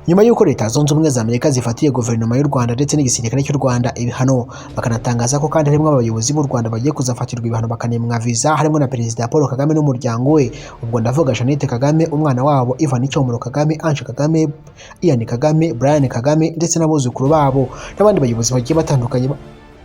nyuma y'uko Leta Zunze Ubumwe za Amerika zifatiye guverinoma y'u Rwanda ndetse n'igisirikare cy'u Rwanda ibihano, bakanatangaza ko kandi harimo abayobozi b'u Rwanda bagiye kuzafatirwa ibihano bakanemwa viza, harimo na Perezida Paul Kagame n'umuryango we. Ubwo ndavuga Jeannette Kagame, umwana wabo Ivan Cyomoro Kagame, Ange Kagame, Ian Kagame, Brian Kagame ndetse n'abuzukuru babo n'abandi bayobozi bagiye batandukanye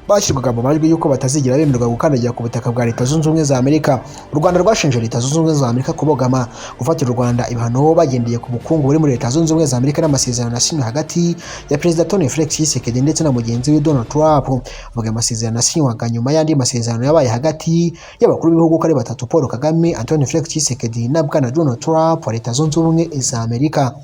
bashyirwaga mu majwi y'uko batazigera bemererwa gukandagira ku butaka bwa Leta Zunze Ubumwe za Amerika. U Rwanda rwashinje Leta Zunze Ubumwe za Amerika kubogama gufatira u Rwanda ibihano bagendeye ku bukungu buri muri Leta Zunze Ubumwe za Amerika n'amasezerano yasinywe hagati ya Perezida Tony Felix Tshisekedi ndetse na mugenzi we Donald Trump. Vuga amasezerano yasinywaga nyuma y'andi masezerano yabaye hagati y'abakuru b'ibihugu ko ari batatu, Paul Kagame, Anthony Felix Tshisekedi na bwana Donald Trump wa Leta Zunze Ubumwe za Amerika.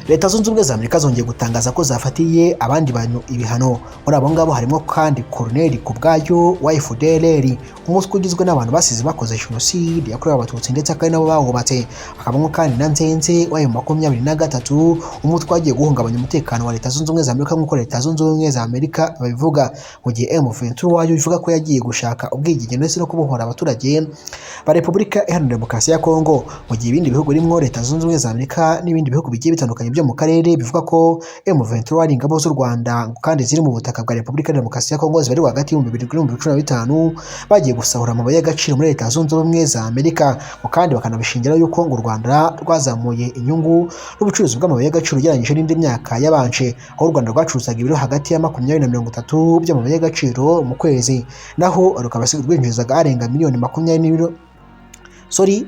Leta Zunze Ubumwe za Amerika zongeye gutangaza ko zafatiye abandi bantu ibihano. Muri abo ngabo harimo kandi Colonel Kubwayo wa FDLR, umutwe ugizwe n'abantu basize bakoze jenoside yakorewe abatutsi ndetse akari nabo bawubatse. Hakabamo kandi na Nzenze wa M23, umutwe wagiye guhungabanya umutekano wa Leta Zunze Ubumwe za Amerika nk'uko Leta Zunze Ubumwe za Amerika babivuga, mu gihe M23 bivuga ko yagiye gushaka ubwigenge ndetse no kubohora abaturage ba Repubulika Iharanira Demokarasi ya Kongo, mu gihe ibindi bihugu birimo Leta Zunze Ubumwe za Amerika n'ibindi bihugu bigiye bitandukanye byo mu karere bivuga ko M23 ari ingabo z'u Rwanda kandi ziri mu butaka bwa Repubulika ya Demokarasi ya Kongo zibari hagati y'ibihumbi 2015 bagiye gusahura amabuye y'agaciro muri Leta Zunze Ubumwe za Amerika, kandi bakanabishingiraho yuko ngo u Rwanda rwazamuye inyungu n'ubucuruzi bw'amabuye y'agaciro ugereranyije n'indi myaka yabanje, aho u Rwanda rwacuruzaga ibiro hagati ya 20 na 30 by'amabuye y'agaciro mu kwezi, naho rukaba rwinjizaga arenga miliyoni 20 n'ibiro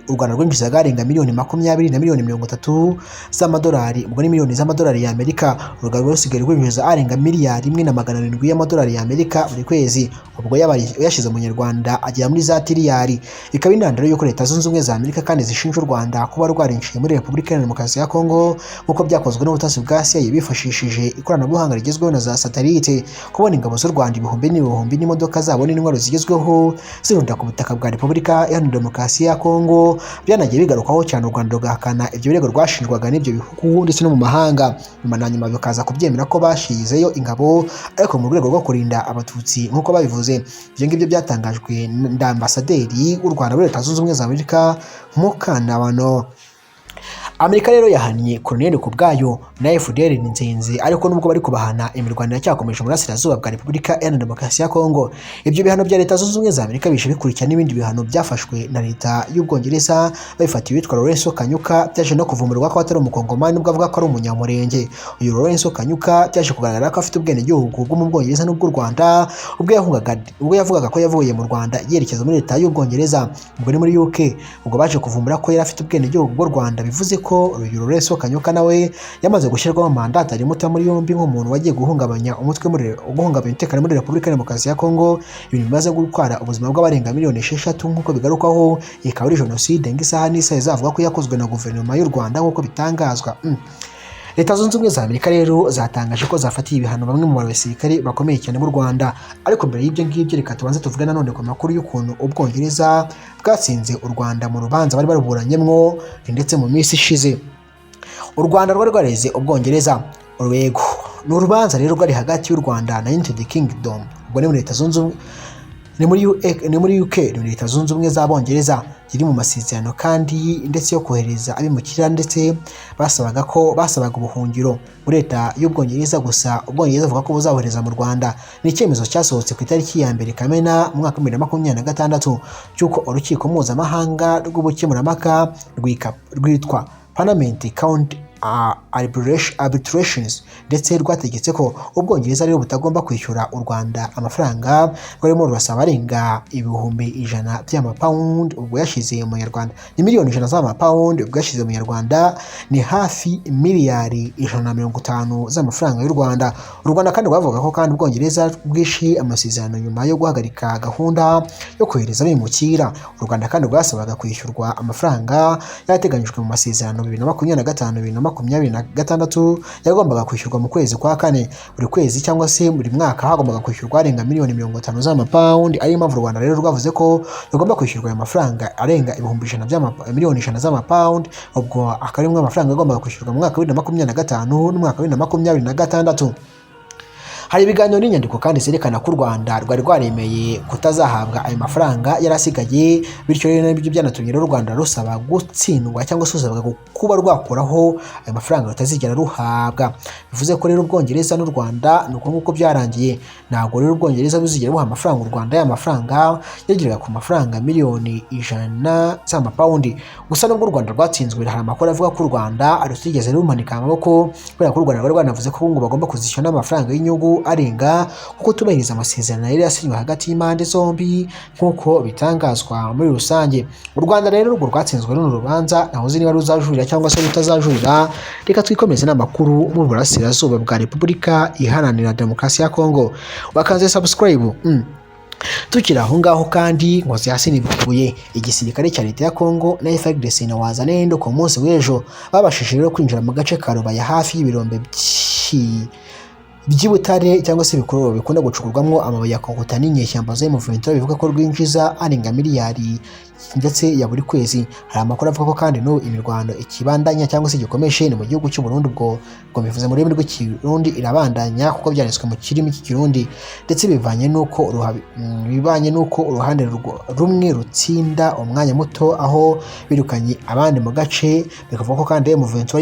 u Rwanda rwinjizaga arenga miliyoni 20 na miliyoni 30 z'amadolari, ubwo ni miliyoni z'amadolari ya Amerika. U Rwanda rusigaye rwinjiza arenga miliyari 1.7 y'amadolari ya Amerika buri kwezi, ubwo yashize mu Nyarwanda agera muri za tiriyari. Ikaba intandaro y'uko Leta Zunze Ubumwe za Amerika kandi zishinja u Rwanda kuba rwarinjiye muri Repubulika ya Demokarasi ya Kongo nk'uko byakozwe n'ubutasi bwa CIA bifashishije ikoranabuhanga rigezweho na za satellite, kubona ingabo z'u Rwanda ibihumbi n'ibihumbi n'imodoka zabo n'intwaro zigezweho zirunda ku butaka bwa Repubulika Iharanira Demokarasi ya Kongo. Byanagiye bigarukaho cyane u Rwanda rugahakana ibyo birego rwashinjwaga n'ibyo bihugu ndetse no mu mahanga, nyuma bikaza kubyemera ko bashizeyo ingabo ariko mu rwego rwo kurinda abatutsi nk'uko babivuze. Ibyo ngibyo byatangajwe na ambasaderi w'u Rwanda muri Leta Zunze Ubumwe za Amerika Mukantabano. Amerika rero yahaniye Colonel Kubwayo na FDL Nzenze, ariko nubwo bari kubahana imirwano yacyakomeje mu burasirazuba bwa Repubulika Iharanira Demokarasi ya Kongo. Ibyo bihano bya Leta Zunze Ubumwe za Amerika bishe bikurikira n'ibindi bihano byafashwe na Leta y'Ubwongereza babifatiye witwa Lorenzo Kanyuka, byaje no kuvumburwa ko atari umukongomani nubwo avuga ko ari umunyamurenge. Uyu Lorenzo Kanyuka byaje kugaragara ko afite ubwenegihugu bwo mu Bwongereza n'ubw'u Rwanda, ubwo yavugaga ko yavuye mu Rwanda yerekeza muri Leta y'Ubwongereza, ubwo ni muri UK. Ubwo baje kuvumbura ko yari afite ubwenegihugu bw'u Rwanda, bivuze ko uyu Lorenzo Kanyuka nawe yamaze gushyirwaho mandate ari muta muri yombi nk'umuntu wagiye guhungabanya umutekano muri Repubulika ya Demokarasi ya Kongo, ibintu bimaze gutwara ubuzima bw'abarenga miliyoni 6 nk'uko bigarukaho. Ikaba ari jenoside ng'isaha n'isaha izavuga ko yakozwe na guverinoma y'u Rwanda nk'uko bitangazwa. Leta Zunze Ubumwe za Amerika rero zatangaje ko zafatiye ibihano bamwe mu basirikare bakomeye cyane mu Rwanda, ariko mbere y'ibyo ngibyo reka tubanze tuvuge nanone ku makuru y'ukuntu Ubwongereza bwatsinze u Rwanda mu rubanza bari baruburanyemwo ndetse mu minsi ishize. U Rwanda rwari rwareze Ubwongereza urwego. Ni urubanza rero rwari hagati y'u Rwanda na United Kingdom, ubwo ni muri Leta Zunze Ubumwe ni muri UK, ni Leta Zunze Ubumwe z'Abongereza ziri mu masezerano kandi ndetse yo kohereza abimukira, ndetse basabaga ubuhungiro muri Leta y'Ubwongereza. Gusa Ubwongereza avuga ko buzabohereza mu Rwanda. Ni icyemezo cyasohotse ku itariki ya 2 Kamena mu mwaka 2026 cy'uko urukiko mpuzamahanga rw'ubukemurampaka rwitwa Parliament Court arbitrations ndetse rwategetse ko Ubwongereza rero butagomba kwishyura u Rwanda amafaranga rwarimo rurasaba arenga ibihumbi 100 by'amapawundi, ubwo yashize mu Nyarwanda ni miliyoni 100 z'amapawundi, ubwo yashize mu Nyarwanda ni hafi miliyari 150 z'amafaranga y'u Rwanda. U Rwanda kandi rwavuga ko kandi Ubwongereza bwishi amasezerano nyuma yo guhagarika gahunda yo kohereza abimukira. U Rwanda kandi rwasabaga kwishyurwa amafaranga yateganyijwe mu masezerano 2025-2026 yagombaga kwishyurwa mu kwezi kwa kane buri kwezi, cyangwa se buri mwaka hagombaga kwishyurwa arenga miliyoni 50 z'amapawundi. Ari impamvu u Rwanda rero rwavuze ko rugomba kwishyurwa ayo mafaranga arenga ibihumbi 100 miliyoni 100 z'amapawundi, ubwo akarimwe amafaranga agombaga kwishyurwa mu mwaka wa 2025 n'umwaka wa 2026. Hari ibiganiro n'inyandiko kandi zerekana ko u Rwanda rwari rwaremeye kutazahabwa ayo mafaranga yarasigaye, bityo rero nibyo byanatumye u Rwanda rusaba gutsindwa cyangwa se rusabwa kuba rwakuraho ayo mafaranga rutazigera ruhabwa. Bivuze ko rero Ubwongereza n'u Rwanda nuko nguko byarangiye. Ntabwo rero Ubwongereza buzigera buha amafaranga u Rwanda, ya mafaranga yageraga ku mafaranga miliyoni 100 z'amapawundi. Gusa nubwo u Rwanda rwatsinzwe, hari amakuru avuga ko u Rwanda rutigeze rumanika amaboko, kubera ko u Rwanda rwari rwanavuze ko ngo bagomba kuzishyura n'amafaranga y'inyungu arenga kuko tubahiriza amasezerano yari yasinywe hagati y'impande zombi nk'uko bitangazwa muri rusange. U Rwanda rero rwo rwatsinzwe runo rubanza, ntaho uzi niba ruzajurira cyangwa se rutazajurira. Reka twikomeze n'amakuru mu burasirazuba bwa Repubulika Iharanira Demokarasi ya Kongo. Wakanze subscribe. Tukiri aho ngaho kandi Nkozi hasi n'ibihuye, igisirikare cya leta ya Kongo na FARDC na Wazalendo ku munsi w'ejo babashije rero kwinjira mu gace ka Rubaya hafi y'ibirombe by'Ibutare cyangwa se ibikorwa bikunda gucukurwamo amabuye ya konkota n'inyeshyamba za M23 bivuga ko rwinjiza arenga miliyari ndetse ya buri kwezi. Hari amakuru avuga ko kandi no imirwano ikibandanya cyangwa se igikomeje ni mu gihugu cy'u Burundi, ubwo bivuze mu rurimi rw'Ikirundi irabandanya kuko byanditswe mu kirimi cy'Ikirundi, ndetse bivanye nuko uruhande rumwe rutsinda umwanya muto aho birukanye abandi mu gace. Bikavuga ko kandi M23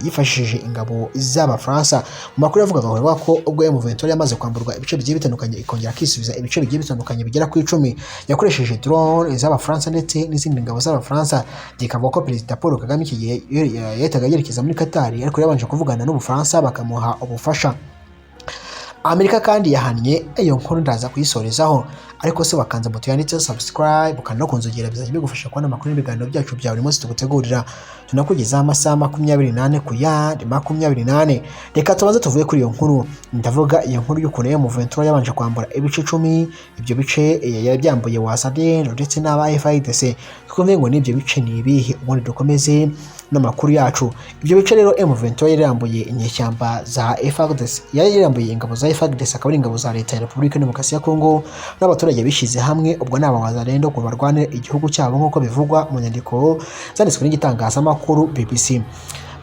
yifashishije ingabo z'Abafaransa. Mu makuru yavugaga ko ubwo M23 yamaze kwamburwa ibice bigiye bitandukanye ikongera kwisubiza ibice bigiye bitandukanye bigera ku 10, yakoresheje drone z'Abafaransa ndetse n'izindi ngabo z'Abafaransa. Gikavuga ko Perezida Paul Kagame iki gihe yahitaga yerekeza muri Qatar, ariko yabanje kuvugana n'Ubufaransa bakamuha ubufasha. Amerika kandi yahannye iyo nkuru ndaza kuyisorezaho, ariko se wakanze buto yanditse subscribe ukanda no kunzogera bizajya bigufasha kubona amakuru n'ibiganiro byacu bya buri munsi tugutegurira. Tunakugezaho amasaha 28 ku yandi 28. Reka tubanze tuvuye kuri iyo nkuru. Ndavuga iyo nkuru y'ukuntu M23 yabanje kwambura ibice 10, ibyo bice yari byambuye Wazalendo ndetse n'aba FARDC. Tukumve ngo n'ibyo bice ni ibihe, ubundi dukomeze n'amakuru yacu. Ibyo bice rero M23 yari yambuye inyeshyamba za FARDC, yari yambuye ingabo za FARDC, akaba ari ingabo za leta ya Repubulika Demokarasi ya Kongo n'abaturage bishize hamwe, ubwo naba Wazalendo ngo barwanire igihugu cyabo nk'uko bivugwa mu nyandiko zanditswe n'igitangazamakuru BBC.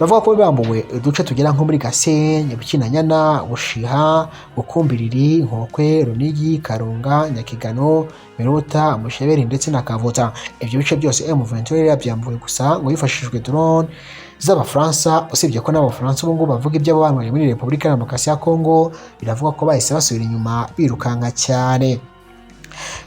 Bavuga ko bambuwe uduce tugera nko muri Gasenyi, Bukinanyana, Bushiha, Bukumbiriri, Nkokwe, Runigi, Karunga, Nyakigano, Miruta, Musheberi ndetse na Kavota. Ibyo bice byose M23 yabyambuye gusa ngo yifashishijwe drone z'Abafaransa, usibye ko n'Abafaransa ubu ngo bavuga ibyo bambaye muri Repubulika Demokarasi ya Kongo, biravuga ko bahise basubira inyuma birukanka cyane.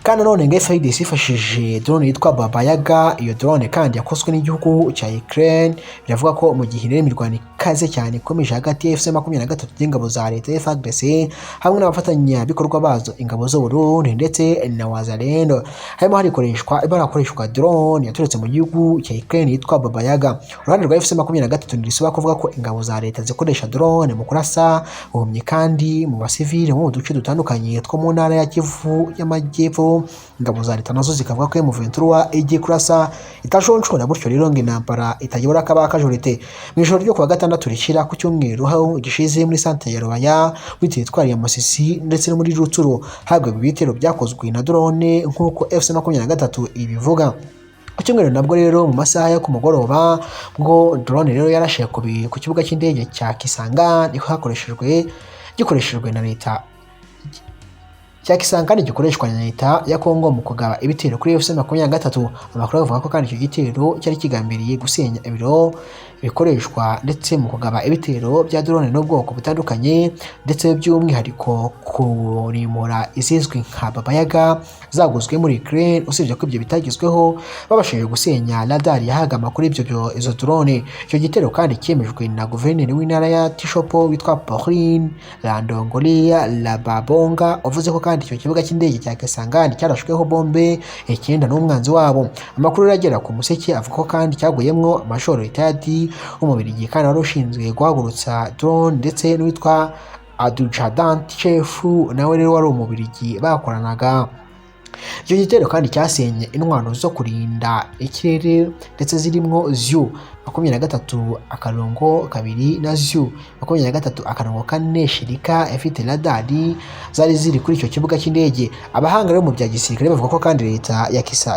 Kandi none ngo FARDC ifashije drone yitwa Baba Yaga. Iyo drone kandi yakozwe n'igihugu cya Ukraine. Biravuga ko mu gihe rero imirwano ikaze cyane ikomeje hagati ya FC23 y'ingabo za leta ya FARDC hamwe n'abafatanya bikorwa bazo ingabo z'u Burundi ndetse na Wazalendo, harimo harakoreshwa drone yaturutse mu gihugu cya Ukraine yitwa Baba Yaga. Uruhande rwa FC23 ndirisuba kuvuga ko ingabo za leta zikoresha drone mu kurasa ubumenyi kandi mu basivile mu duce dutandukanye two mu ntara ya Kivu y'Amajyepfo. Ingabo za leta nazo zikavuga ko M23 igiye kurasa itashonshora, gutyo rero ngo intambara itagibura kabakajurite. Mu ijoro ryo kuwa gatandatu rishira ku cyumweru aho gishize muri centre ya Rubaya witeye twari ya Masisi ndetse no muri Rutsuru habwe ibitero byakozwe na drone nk'uko FC23 ibivuga. Ku cyumweru nabwo rero mu masaha yo ku mugoroba ngo drone rero yarashe ku kibuga cy'indege cya Kisangani gikoreshejwe na leta Kisangani gikoreshwa na leta ya Kongo mu kugaba ibitero kuri FC23. Amakuru avuga ko kandi icyo gitero cyari kigambiriye gusenya ibiro bikoreshwa ndetse mu kugaba ibitero bya drone n'ubwoko butandukanye, ndetse by'umwihariko kurimura izizwi nka Baba Yaga zaguzwe muri Ukraine. Usibye ko ibyo bitagezweho, babashije gusenya radar yahaga amakuru izo drone. Icyo gitero kandi cyemejwe na guverineri w'intara ya Tishopo witwa Pauline Landongolia Lababonga, uvuze ko kandi icyo kibuga cy'indege cya Kisangani cyarashweho bombe 9 n'umwanzi wabo. Amakuru yagera ku Museke avuga ko kandi cyaguyemwo amashoro itadi umubirigi kandi wari ushinzwe guhagurutsa drone ndetse n'uwitwa Adjudant Chef nawe rero wari umubirigi bakoranaga. Icyo gitero kandi cyasenye intwaro zo kurinda ikirere ndetse zirimo Zu 23-2 na Zu 23-4 Shirika ifite radari zari ziri kuri icyo kibuga cy'indege. Abahanga rero mu bya gisirikare bavuga ko kandi leta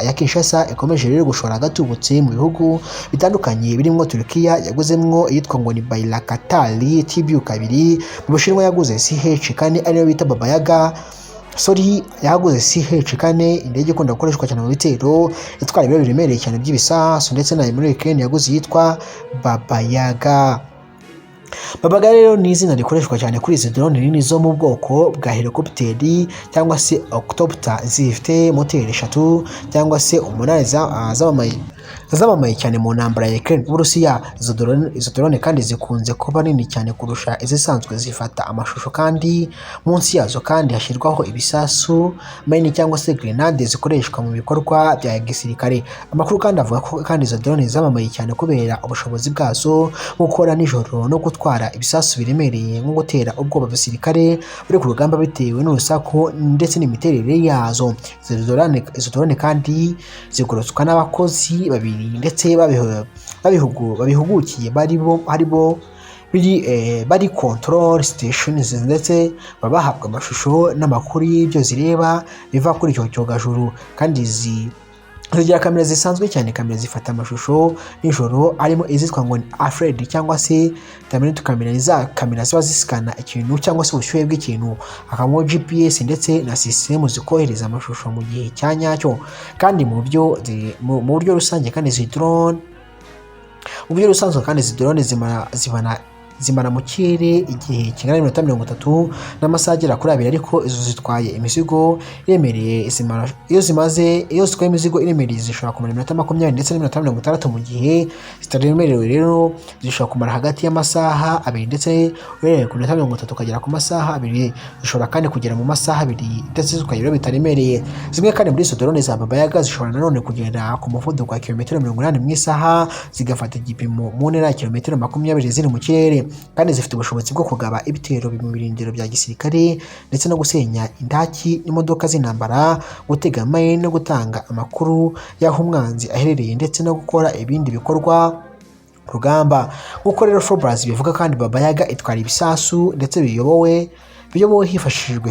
ya Kinshasa ikomeje rero gushora agatubutse mu bihugu bitandukanye birimo Turkiya yaguzemwo iyitwa ngo ni Bayraktar TB2, mu Bushinwa yaguze CH-4 ariyo bita Baba Yaga. Yaguze CH-4 indege ikunda gukoreshwa cyane mu bitero itwara ibiro biremereye cyane by'ibisasu, ndetse na muri Ukraine yaguze yitwa Baba Yaga. Baba Yaga rero ni izina rikoreshwa cyane kuri izi drone nini zo mu bwoko bwa helicopter cyangwa se octopter zifite moteri 3 cyangwa se 8 zamamaye cyane mu ntambara ya Ukraine n'Uburusiya. Izo drone kandi zikunze kuba nini cyane kurusha izisanzwe, zifata amashusho kandi munsi yazo kandi hashyirwaho ibisasu manini cyangwa se grenade zikoreshwa mu bikorwa bya gisirikare. Amakuru kandi avuga ko kandi izo drone zamamaye cyane kubera ubushobozi bwazo gukora nijoro no gutwara ibisasu biremereye nko gutera ubwoba abasirikare buri ku rugamba bitewe n'urusaku ndetse n'imiterere yazo. Izo drone kandi zigorotswa n'abakozi babiri ndetse babihugukiye bari control stations, ndetse babahabwa amashusho n'amakuru y'ibyo zireba biva kuri icyo cyogajuru. Kandi zigira kamera zisanzwe cyane, kamera zifata amashusho nijoro, arimo izitwa ngo ni Alfred cyangwa se Terminator kamera. Za kamera ziba zisikana ikintu cyangwa se ubushyuhe bw'ikintu, hakabamo GPS ndetse na system zikohereza amashusho mu gihe cya nyacyo. Kandi mu buryo rusange kandi izi drone zimara mu kirere igihe kingana n'iminota 30 n'amasaha agera kuri 2, ariko izo zitwaye imizigo iremereye iyo zitwaye imizigo iremereye zishobora kumara iminota 20 ndetse n'iminota 60, mu gihe zitaremerewe rero zishobora kumara hagati y'amasaha 2 ndetse uhereye ku minota 30 ukagera ku masaha 2. Zishobora kandi kugera mu masaha 2 ndetse zikagera bitaremereye. Zimwe kandi muri izo drone za Baba Yaga zishobora nanone kugera ku muvuduko wa kilometero 80 mu isaha, zigafata igipimo mu ntera ya kilometero 20 ziri mu kirere. Kandi zifite ubushobozi bwo kugaba ibitero mu birindiro bya gisirikare ndetse no gusenya indaki n'imodoka z'intambara, gutega mine no gutanga amakuru y'aho umwanzi aherereye ndetse no gukora ibindi bikorwa rugamba. Nk'uko rero Forbes bivuga kandi Baba Yaga itwara ibisasu ndetse biyobowe hifashishijwe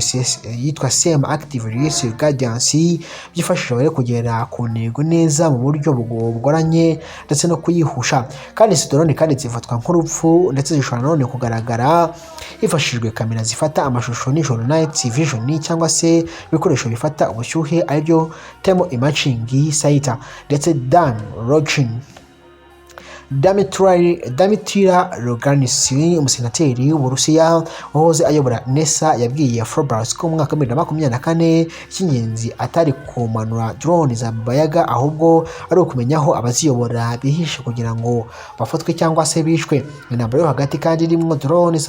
yitwa Semi Active Release Guidance, byifashisha bari kugera ku ntego neza mu buryo bugoranye ndetse no kuyihusha. Kandi izi drone kandi zifatwa nk'urupfu ndetse zishobora none kugaragara hifashishijwe kamera zifata amashusho nijoro, night vision cyangwa se ibikoresho bifata ubushyuhe aribyo thermal imaging sight, ndetse Dmitry Roganski, umusenateri w'Uburusiya wahoze ayobora NESA, yabwiye Forbes ko mu mwaka wa 2024 icy'ingenzi atari kumanura drone za Baba Yaga, ahubwo ari ukumenya aho abaziyobora bihishe kugira ngo bafatwe cyangwa se bishwe. Intambara yo hagati kandi irimo drone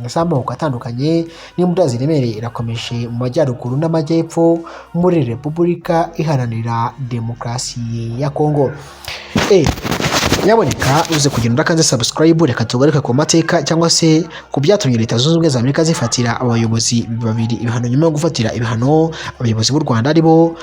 z'amoko atandukanye n'imbunda ziremereye irakomeje mu majyaruguru n'amajyepfo muri Repubulika Iharanira Demokarasi ya Kongo. Nyaboneka uze kugenda urakanze subscribe, reka tugaruke ku mateka cyangwa se ku byatumye Leta Zunze Ubumwe za Amerika zifatira abayobozi babiri ibihano nyuma yo gufatira ibihano abayobozi b'u Rwanda aribo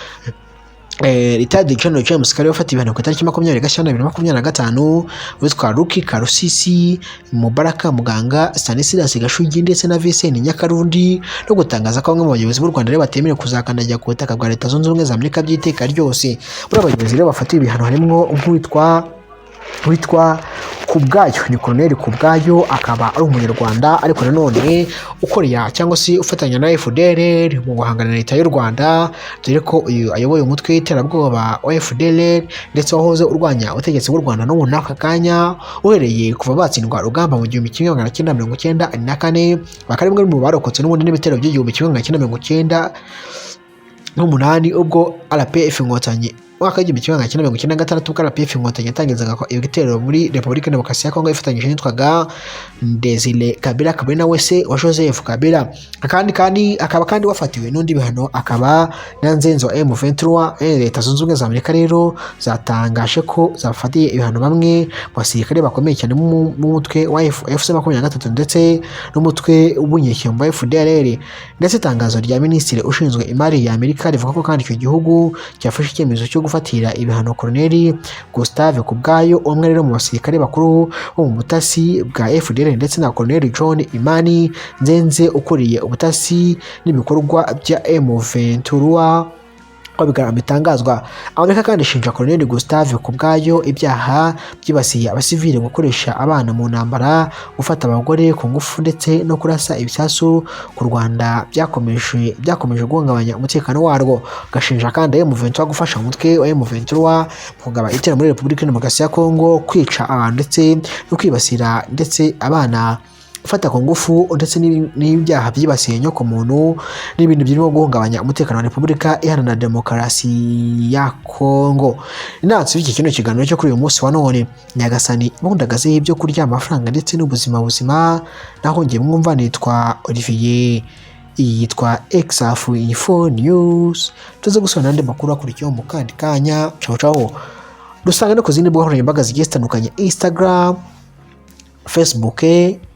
Retired General James Kabarebe wafatiwe ibihano ku itariki 20 Gashyantare 2025, witwa Lucky Karusisi, Mubaraka Muganga, Stanislas Gashugi ndetse na Vincent Nyakarundi, no gutangaza ko bamwe mu bayobozi b'u Rwanda batemerewe kuzakandagira ku butaka bwa Leta Zunze Ubumwe za Amerika by'iteka ryose. Muri abayobozi rero bafatiwe ibihano harimo witwa Kubwayo, ni Colonel Kubwayo, akaba ari umunyarwanda ariko nanone ukorera cyangwa se ufatanya na FDLR mu guhangana na Leta y'u Rwanda, dore ko uyu ayoboye umutwe w'iterabwoba wa FDLR ndetse wahoze urwanya ubutegetsi bw'u Rwanda no mu naka kanya uhereye kuva batsindwa rugamba mu 1994, bakari bamwe mu barokotse n'ubundi n'ibitero by'igihumbi 1998 ubwo RPF Inkotanyi mwaka w'igihumbi kimwe magana cyenda mirongo icyenda na gatandatu ubwo RPF Inkotanyi yatangizaga ibitero muri Repubulika Demokarasi ya Kongo ifatanyije n'itwaga Desire Kabila Kabila na wese wa Joseph Kabila akaba kandi wafatiwe n'undi bihano akaba Nyanzenzo M23. Leta Zunze Ubumwe za Amerika rero zatangaje ko zafatiye ibihano bamwe mu basirikare bakomeye cyane mu mutwe wa FC23 ndetse n'umutwe w'ubunyeshyamba FDLR. Ndetse itangazo rya Minisitiri ushinzwe imari ya Amerika rivuga ko kandi icyo gihugu cyafashe icyemezo cyo gufatira ibihano Colonel Gustave Kubwayo, umwe rero mu basirikare bakuru bo mu butasi bwa FDLR, ndetse na Colonel John Imani Nzenze ukuriye ubutasi n'ibikorwa bya M23. Bitangazwa Amerika kandi ishinja Colonel Gustave Kubwayo ibyaha byibasiye abasivile, gukoresha abana mu ntambara, gufata abagore ku ngufu ndetse no kurasa ibisasu ku Rwanda byakomeje guhungabanya umutekano warwo. Gashinja kandi M23 gufasha umutwe wa M23 kugaba itera muri Repubulika Demokarasi ya Kongo, kwica abantu ndetse no kwibasira ndetse abana, gufata ku ngufu ndetse n'ibyaha byibasiye nyoko muntu n'ibindi birimo guhungabanya umutekano wa Repubulika Iharanira Demokarasi ya Kongo. Inatsi y'iki kino kiganiro cyo kuri uyu munsi wa none, Nyagasani mundagaze ibyo kurya, amafaranga ndetse n'ubuzima buzima, naho ngiye mwumva nitwa Olivier, yitwa Exafu Info News. Tuze gusubira n'andi makuru akurikiyeho mu kandi kanya. Ciao. Dusanga no ku zindi mbuga nkoranyambaga zigiye zitandukanye: Instagram, Facebook,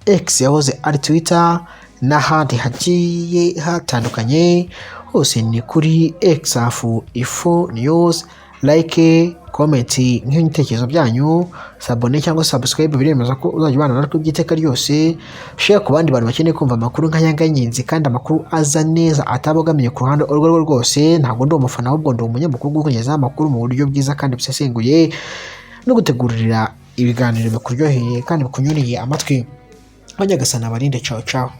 X yahoze ari Twitter n'ahandi hagiye hatandukanye. Hose ni kuri Exafu Info News. Like, comment nk'ibitekerezo byanyu, sabone cyangwa subscribe biremeza ko uzajya ubana natwe by'iteka ryose. Share ku bandi bantu bakeneye kumva amakuru nk'ayanganyenzi kandi amakuru aza neza atabogamiye ku ruhande urwo rwose. Ntabwo ndi umufana, ahubwo ndi umunyamakuru gukunyeza amakuru mu buryo bwiza kandi busesenguye no gutegurira ibiganiro bikuryoheye kandi bikunyuriye amatwi. Nyagasani abarinde. Ciao.